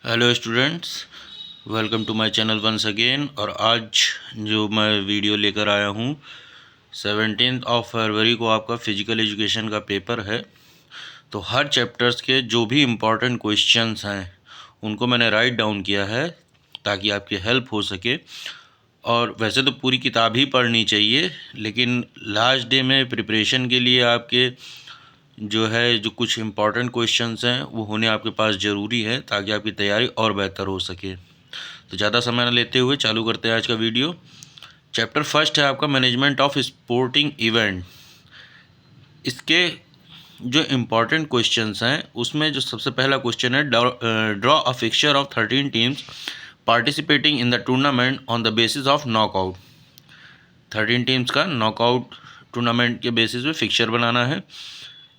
Hello students, welcome to my channel once again. और आज जो मैं वीडियो लेकर आया हूँ 17 फरवरी को आपका फ़िज़िकल एजुकेशन का पेपर है। तो हर चैप्टर्स के जो भी इम्पोर्टेंट क्वेश्चंस हैं उनको मैंने राइट डाउन किया है ताकि आपकी हेल्प हो सके। और वैसे तो पूरी किताब ही पढ़नी चाहिए, लेकिन लास्ट डे में प्रिपरेशन के लिए आपके जो कुछ इम्पॉर्टेंट क्वेश्चंस हैं वो होने आपके पास ज़रूरी है ताकि आपकी तैयारी और बेहतर हो सके। तो ज़्यादा समय न लेते हुए चालू करते हैं आज का वीडियो। चैप्टर फर्स्ट है आपका मैनेजमेंट ऑफ स्पोर्टिंग इवेंट। इसके जो इम्पॉर्टेंट क्वेश्चंस हैं उसमें जो सबसे पहला क्वेश्चन है, draw a fixture of 13 teams participating in the tournament on the basis of knockout. 13 teams का नॉकआउट टूर्नामेंट के बेसिस पे फिक्सचर बनाना है।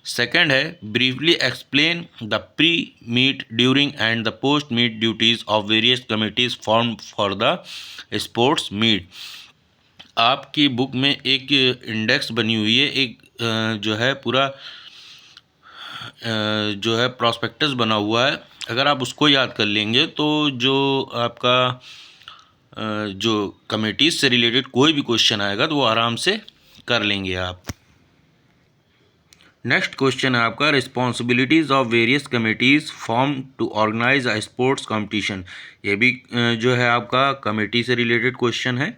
सेकंड है, briefly explain the pre meet during and the post meet duties of various committees form for the sports meet. आपकी book में एक index बनी हुई है, एक जो है पूरा जो है प्रॉस्पेक्टस बना हुआ है। अगर आप उसको याद कर लेंगे तो जो आपका जो कमिटीज़ से रिलेटेड कोई भी क्वेश्चन आएगा तो वो आराम से कर लेंगे आप। नेक्स्ट क्वेश्चन है आपका, responsibilities of various committees form to organise a sports competition. ये भी जो है आपका कमेटी से रिलेटेड क्वेश्चन है।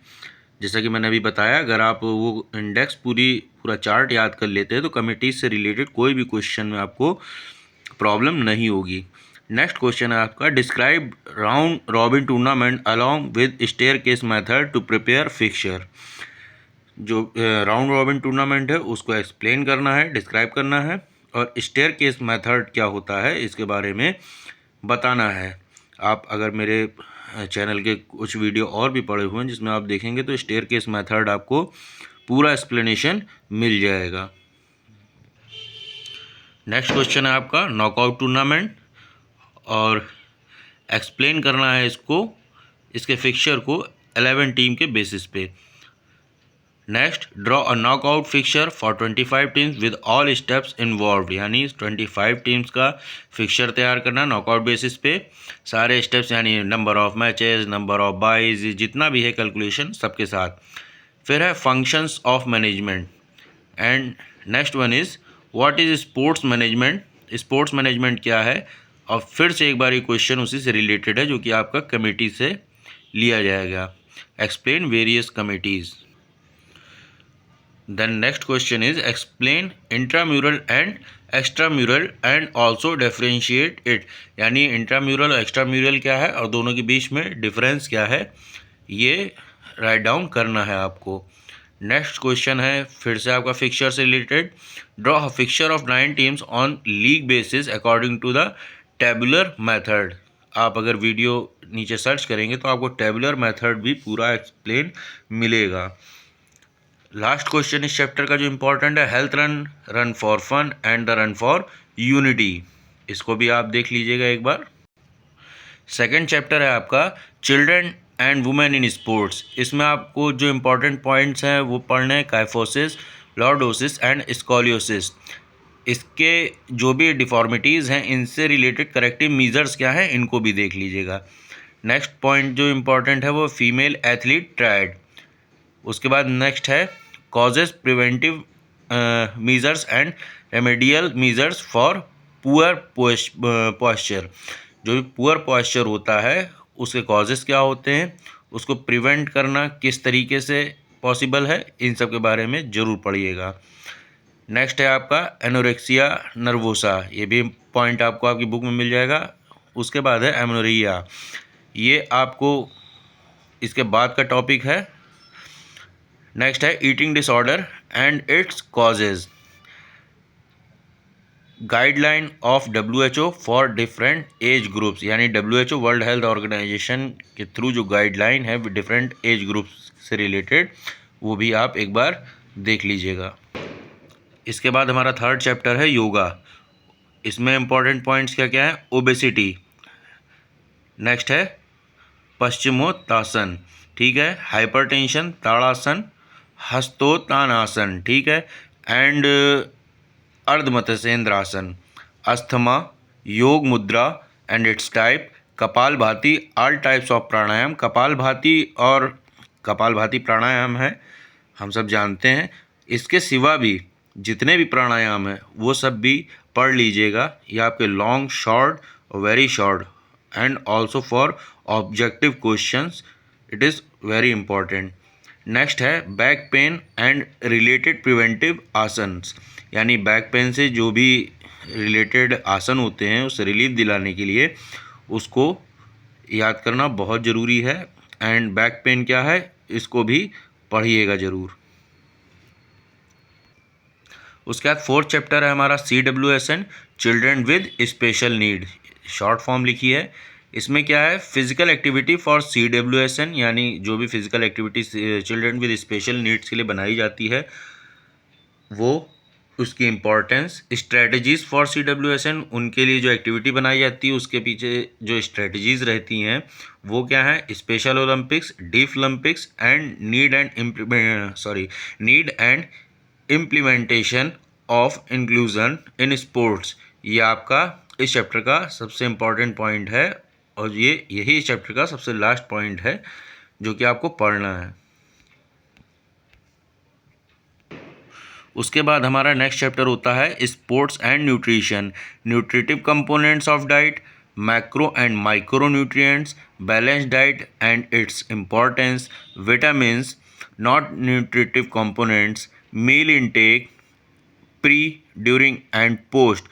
जैसा कि मैंने अभी बताया, अगर आप वो इंडेक्स पूरा चार्ट याद कर लेते हैं तो कमेटी से रिलेटेड कोई भी क्वेश्चन में आपको प्रॉब्लम नहीं होगी। नेक्स्ट क्वेश्चन है आपका, describe round robin tournament along with staircase method to prepare fixture. जो राउंड रॉबिन टूर्नामेंट है उसको एक्सप्लेन करना है, डिस्क्राइब करना है, और स्टेयर केस मेथड क्या होता है इसके बारे में बताना है। आप अगर मेरे चैनल के कुछ वीडियो और भी पड़े हुए हैं जिसमें आप देखेंगे तो स्टेयर केस मेथड आपको पूरा एक्सप्लेनेशन मिल जाएगा। नेक्स्ट क्वेश्चन है आपका, नॉकआउट टूर्नामेंट, और एक्सप्लेन करना है इसके फिक्सचर को 11 टीम के बेसिस पे। Next, draw a knockout fixture for 25 teams with all steps involve. यानी 25 टीम्स का फिक्सचर तैयार करना नॉकआउट बेसिस पे, सारे स्टेप्स यानी number of matches, number of byes, जितना भी है कैलकुलेशन सबके साथ। फिर है functions of management. And next one is what is sports management. Sports management क्या है, और फिर से एक बार ये क्वेश्चन उसी से रिलेटेड है जो कि आपका कमेटी से लिया जाएगा। Explain various committees. Then next question is explain intramural and extramural and also differentiate it। यानी इंट्राम्यूरल और एक्स्ट्राम्यूरल क्या है और दोनों के बीच में डिफरेंस क्या है, ये राइट डाउन करना है आपको। नेक्स्ट क्वेश्चन है फिर से आपका फिक्सचर से related, draw a fixture of 9 teams on league basis according to the tabular method. आप अगर वीडियो नीचे सर्च करेंगे तो आपको टेबुलर मेथड भी पूरा एक्सप्लेन मिलेगा। लास्ट क्वेश्चन इस चैप्टर का जो इम्पोर्टेंट है, health run, run for fun and the run for unity. इसको भी आप देख लीजिएगा एक बार। सेकंड चैप्टर है आपका children and women in sports. इसमें आपको जो इम्पोर्टेंट पॉइंट्स हैं वो पढ़ने हैं, काइफोसिस, लॉर्डोसिस एंड स्कोलियोसिस। इसके जो भी डिफॉर्मिटीज़ हैं इनसे रिलेटेड करेक्टिव मीजर्स क्या हैं इनको भी देख लीजिएगा। नेक्स्ट पॉइंट जो इम्पोर्टेंट है वो फीमेल एथलीट ट्रायड। उसके बाद नेक्स्ट है causes, preventive measures and remedial measures for poor posture. जो भी पुअर पॉस्चर होता है उसके कॉजेज़ क्या होते हैं, उसको प्रिवेंट करना किस तरीके से पॉसिबल है, इन सब के बारे में ज़रूर पढ़िएगा। नेक्स्ट है आपका एनोरेक्सिया नर्वोसा। ये भी पॉइंट आपको आपकी बुक में मिल जाएगा। उसके बाद है एमनोरिया, ये आपको इसके बाद का टॉपिक है। नेक्स्ट है eating disorder and its causes, guideline of WHO for different age groups. यानी WHO वर्ल्ड हेल्थ ऑर्गेनाइजेशन के थ्रू जो गाइडलाइन है डिफरेंट एज ग्रुप्स से रिलेटेड, वो भी आप एक बार देख लीजिएगा। इसके बाद हमारा थर्ड चैप्टर है योगा। इसमें इंपॉर्टेंट पॉइंट्स क्या क्या है, ओबेसिटी, नेक्स्ट है पश्चिमोत्तासन, ठीक है, हाइपरटेंशन, ताड़ासन, हस्तोत्तानासन, ठीक है, and Ardha Matsyendrasana, asthma, yoga mudra and it's type, Kapalbhati, all types of pranayama. Kapalbhati और कपालभाति प्राणायाम है, हम सब जानते हैं। इसके सिवा भी जितने भी प्राणायाम हैं वो सब भी पढ़ लीजिएगा। ये आपके long, short, very short and also for objective questions it is very important. Next है back pain and related preventive asanas, यानी बैक पेन से जो भी रिलेटेड आसन होते हैं उससे रिलीफ दिलाने के लिए उसको याद करना बहुत ज़रूरी है। एंड बैक पेन क्या है इसको भी पढ़िएगा ज़रूर। उसके बाद 4th चैप्टर है हमारा CWSN, children with special need, short form लिखी है। इसमें क्या है, फिजिकल एक्टिविटी फॉर CWSN, यानी जो भी physical activity children with special needs के लिए बनाई जाती है वो उसकी इम्पोर्टेंस। स्ट्रेटजीज़ फॉर CWSN, उनके लिए जो एक्टिविटी बनाई जाती है उसके पीछे जो स्ट्रेटजीज़ रहती हैं वो क्या है, special Olympics, deaf Olympics and need and implementation of inclusion in sports. ये आपका इस चैप्टर का सबसे इम्पॉर्टेंट पॉइंट है और यही इस चैप्टर का सबसे लास्ट पॉइंट है जो कि आपको पढ़ना है। उसके बाद हमारा नेक्स्ट चैप्टर होता है sports and nutrition, nutritive components of diet, macro and micro nutrients, balance diet and its importance, vitamins, not nutritive components, meal intake, pre, during and post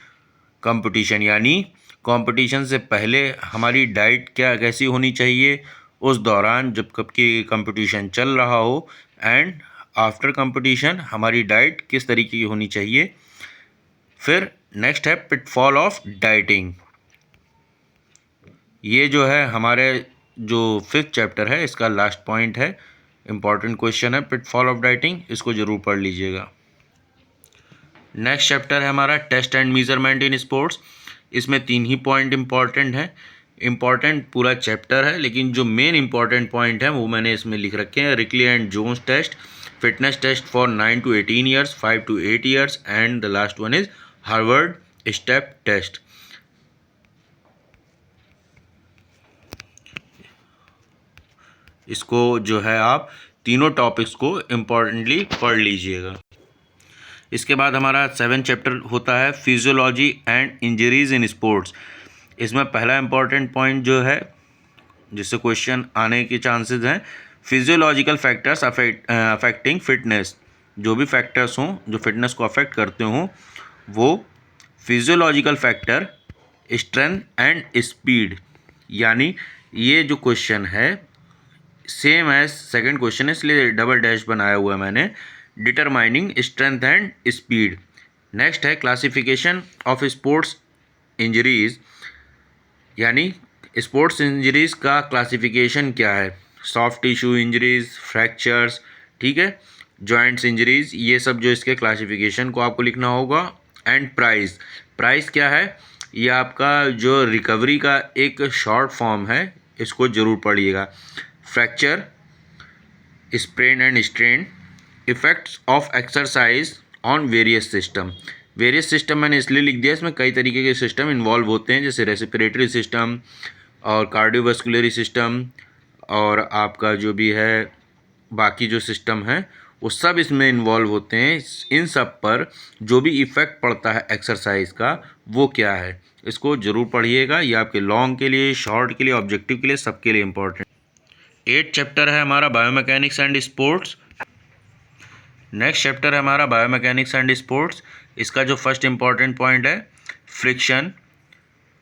competition, यानी कंपटीशन से पहले हमारी डाइट क्या कैसी होनी चाहिए, उस दौरान जब कब की कंपटीशन चल रहा हो, एंड आफ्टर कंपटीशन हमारी डाइट किस तरीके की होनी चाहिए। फिर नेक्स्ट है पिटफॉल ऑफ डाइटिंग। ये जो है हमारे जो 5th चैप्टर है इसका लास्ट पॉइंट है, इम्पॉर्टेंट क्वेश्चन है पिटफॉल ऑफ डाइटिंग, इसको ज़रूर पढ़ लीजिएगा। नेक्स्ट चैप्टर है हमारा test and measurement in sports. इसमें 3 ही पॉइंट इम्पॉर्टेंट हैं। इम्पॉर्टेंट पूरा चैप्टर है लेकिन जो मेन इम्पॉर्टेंट पॉइंट है वो मैंने इसमें लिख रखे हैं। Rikli and Jones test, fitness test for 9 to 18 years, 5 to 8 years and the last one is Harvard step test. इसको जो है आप तीनों टॉपिक्स को इम्पॉर्टेंटली पढ़ लीजिएगा। इसके बाद हमारा 7th चैप्टर होता है physiology and injuries in sports. इसमें पहला इम्पॉर्टेंट पॉइंट जो है जिससे क्वेश्चन आने के चांसेस हैं, फिजियोलॉजिकल फैक्टर्स अफेक्टिंग फिटनेस। जो भी फैक्टर्स हों जो फिटनेस को अफेक्ट करते हों वो physiological factor, strength and speed, यानी ये जो क्वेश्चन है सेम एज सेकंड क्वेश्चन है इसलिए डबल डैश बनाया हुआ है मैंने, determining strength and speed. Next है क्लासिफिकेशन ऑफ स्पोर्ट्स इंजरीज, यानी स्पोर्ट्स इंजरीज का क्लासिफिकेशन क्या है, सॉफ्ट टिश्यू इंजरीज, फ्रैक्चर्स, ठीक है, जॉइंट्स इंजरीज, ये सब जो इसके क्लासिफिकेशन को आपको लिखना होगा। एंड प्राइस, प्राइस क्या है, ये आपका जो रिकवरी का एक शॉर्ट फॉर्म है, इसको ज़रूर पढ़िएगा। Fracture, sprain and strain, effects of exercise on various system. Various system मैंने इसलिए लिख दिया, इसमें कई तरीके के सिस्टम इन्वॉल्व होते हैं जैसे रेस्पिरेटरी सिस्टम और कार्डियोवास्कुलरी सिस्टम और आपका जो भी है बाकी जो सिस्टम है वो सब इसमें इन्वॉल्व होते हैं। इन सब पर जो भी इफ़ेक्ट पड़ता है एक्सरसाइज का वो क्या है, इसको ज़रूर पढ़िएगा। ये आपके लॉन्ग के लिए, शॉर्ट के लिए, ऑब्जेक्टिव के लिए, सबके लिए इम्पोर्टेंट। 8th चैप्टर है हमारा biomechanics and sports. Next chapter है हमारा बायोमैकेनिक्स एंड स्पोर्ट्स। इसका जो फर्स्ट इम्पॉर्टेंट पॉइंट है friction,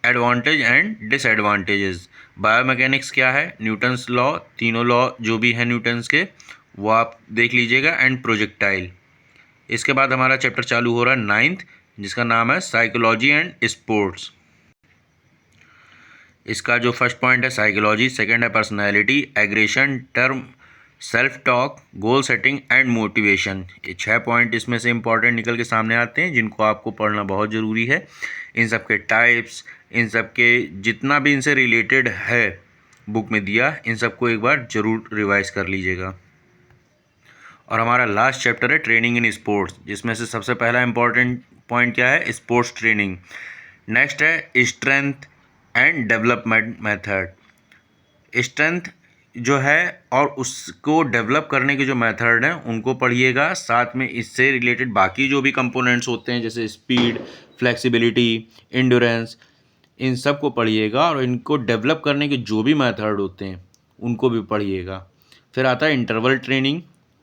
advantage and disadvantages. Biomechanics क्या है, न्यूटन्स लॉ, तीनों लॉ जो भी हैं न्यूटन्स के वो आप देख लीजिएगा, एंड प्रोजेक्टाइल। इसके बाद हमारा चैप्टर चालू हो रहा है 9th जिसका नाम है साइकोलॉजी एंड स्पोर्ट्स। इसका जो फर्स्ट पॉइंट है साइकोलॉजी, सेकंड है personality, aggression, term, self talk, goal setting and motivation. ये 6 पॉइंट इसमें से इंपॉर्टेंट निकल के सामने आते हैं जिनको आपको पढ़ना बहुत ज़रूरी है। इन सब के टाइप्स, इन सब के जितना भी इनसे रिलेटेड है बुक में दिया, इन सबको एक बार ज़रूर रिवाइज कर लीजिएगा। और हमारा लास्ट चैप्टर है ट्रेनिंग इन स्पोर्ट्स, जिसमें से सबसे पहला इंपॉर्टेंट पॉइंट क्या है, स्पोर्ट्स ट्रेनिंग। नेक्स्ट है strength, and development method. Strength जो है और उसको डेवलप करने के जो मेथड हैं उनको पढ़िएगा, साथ में इससे रिलेटेड बाकी जो भी कंपोनेंट्स होते हैं जैसे स्पीड, फ्लेक्सिबिलिटी, इंड्योरेंस, इन सब को पढ़िएगा और इनको डेवलप करने के जो भी मेथड होते हैं उनको भी पढ़िएगा। फिर आता है interval training,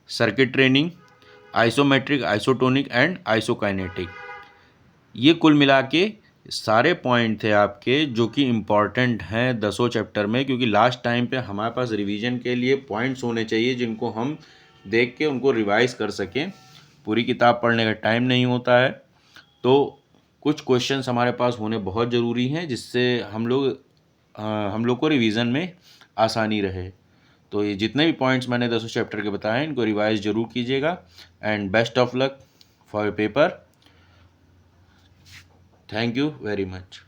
circuit training, isometric, isotonic and isokinetic. ये कुल मिला के सारे पॉइंट थे आपके जो कि इम्पॉर्टेंट हैं 10 चैप्टर में, क्योंकि लास्ट टाइम पे हमारे पास रिवीजन के लिए पॉइंट्स होने चाहिए जिनको हम देख के उनको रिवाइज कर सकें। पूरी किताब पढ़ने का टाइम नहीं होता है, तो कुछ क्वेश्चंस हमारे पास होने बहुत ज़रूरी हैं जिससे हम लोग को रिवीजन में आसानी रहे। तो ये जितने भी पॉइंट्स मैंने 10 चैप्टर के बताए इनको रिवाइज ज़रूर कीजिएगा and best of luck for your paper. Thank you very much.